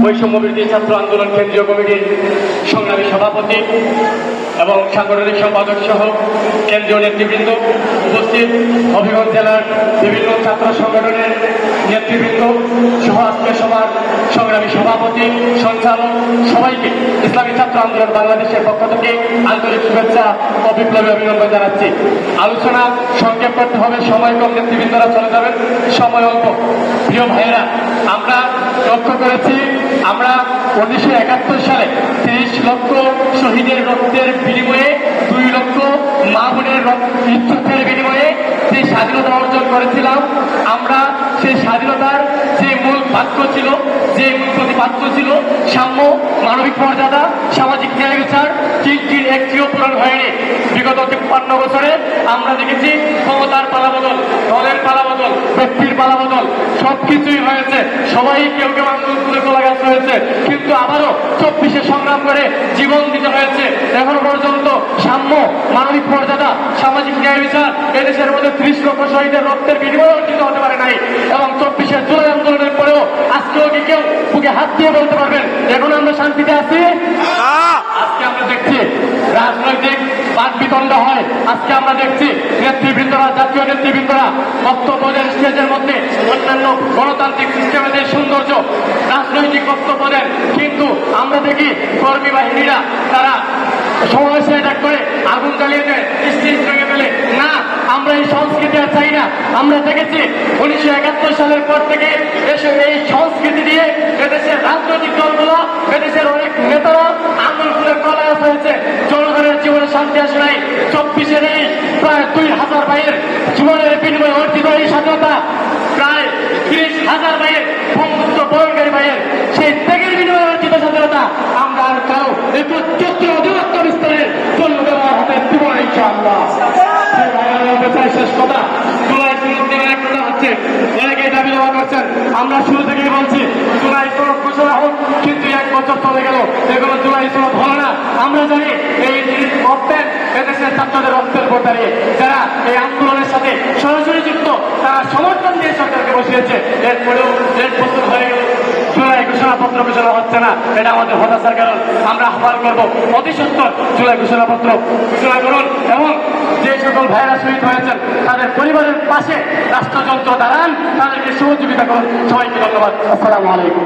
বৈষম্যবিরোধী ছাত্র আন্দোলন কেন্দ্রীয় কমিটির সংগ্রামী সভাপতি এবং সাংগঠনিক সম্পাদক সহ কেন্দ্রীয় নেতৃবৃন্দ উপস্থিত, হবিগঞ্জ জেলার বিভিন্ন ছাত্র সংগঠনের নেতৃবৃন্দ সহ আজকে সভার সংগ্রামী সভাপতি, সঞ্চালক সবাইকে ইসলামী ছাত্র আন্দোলন বাংলাদেশের পক্ষ থেকে আন্তরিক শুভেচ্ছা ও বিপ্লবী অভিনন্দন জানাচ্ছি। আলোচনা সংক্ষেপ করতে হবে, সময় কম, নেতৃবৃন্দরা চলে যাবেন, সময় অল্প। প্রিয় ভাইয়েরা, আমরা লক্ষ্য করেছি আমরা 1971 সালে 30 লক্ষ শহীদের রক্তের বিনিময়ে 2 লক্ষ মা বোনের ইজ্জতের বিনিময়ে যে স্বাধীনতা অর্জন করেছিলাম, আমরা সেই স্বাধীনতার যে মূল বাক্য ছিল, যে মূল প্রতিপাদ্য ছিল সাম্য, মানবিক মর্যাদা, সামাজিক ন্যায় বিচার, তিনটির একটিও পূরণ হয়নি। বিগত 53 বছরে আমরা দেখেছি ক্ষমতার পালাবদল, দলের পালাবদল, ব্যক্তির পালাবদল, সবকিছুই হয়েছে। সবাই কেউ কেউ আন্দোলন করে গোলাগাছ হয়েছে, কিন্তু আবারও 24-এ সংগ্রাম করে জীবন দিতে হয়েছে। এখন পর্যন্ত সাম্য, মানবিক মর্যাদা, সামাজিক ন্যায় বিচার এদেশের মধ্যে 30 লক্ষ শহীদের রক্তের বিনিময়ে অর্জিত হতে পারে নাই। এবং 24-এর জুলাই আন্দোলনের পরেও আজকেও কি কেউ বুকে হাত দিয়ে বলতে পারবেন এখন আমরা শান্তিতে আছি? আজকে আমরা দেখছি রাজনৈতিক বাকবিতণ্ড হয়। আজকে আমরা দেখছি নেতৃবৃন্দরা, জাতীয় নেতৃবৃন্দরা বক্তব্য দেন স্টেজের মধ্যে, অন্যান্য গণতান্ত্রিক সিস্টেমের যে সৌন্দর্য, রাজনৈতিক বক্তব্য দেন, কিন্তু আমরা দেখি কর্মী বাহিনীরা তারা সমাবেশে অ্যাটাক করে আগুন জ্বালিয়ে দেয়, স্টেজ ভেঙে ফেলে। না, আমরা এই সংস্কৃতি আর চাই না। আমরা দেখেছি 1971 সালের পর থেকে এসে এই সংস্কৃতি দিয়ে এদেশের রাজনৈতিক দলগুলো, এদেশের অনেক নেতারা আন্দোলনের কলায়াস হয়েছে। জনগণের জীবনে শান্তি আসে নাই। 24-এর এই প্রায় 2000 ভাইয়ের জীবনের বিনিময়ে অর্জিত এই স্বাধীনতা, প্রায় 30,000 ভাইয়ের বন্ধুত্ব বরণকারী ভাইয়ের সেই ত্যাগের বিনিময়ে অর্জিত স্বাধীনতা আমরা আর কারো এই প্রত্যেকটি অধিকার বিস্তারের জন্য ব্যবহার হতে দিব না ইনশাআল্লাহ। শেষ কথা, জুলাই সনদ দেওয়ার এক কথা হচ্ছে, অনেকেই দাবি দেওয়া করছেন। আমরা শুরু থেকেই বলছি জুলাই সনদ ঘোষণা হোক, কিন্তু 1 বছর চলে গেল, এগুলো জুলাই সনদ হলো না। আমরা জানি এই জিনিস করতেন এদেশের ছাত্রদের রক্তের উপর দাঁড়িয়ে, যারা এই আন্দোলনের সাথে সরাসরি যুক্ত, তারা সমর্থন দিয়ে সরকারকে বসিয়েছে। এরপরেও 1 বছর হয়ে গেল, জুলাই ঘোষণাপত্র ঘোষণা হচ্ছে না। এটা আমাদের হতাশার কারণ। আমরা আহ্বান করবো অতি সত্বর জুলাই ঘোষণাপত্র ঘোষণা করুন এবং যে সকল ভাইয়েরা শহীদ হয়েছেন তাদের পরিবারের পাশে রাষ্ট্রযন্ত্র দাঁড়ান, তাদেরকে সহযোগিতা করুন। সবাইকে ধন্যবাদ। আসসালামু আলাইকুম।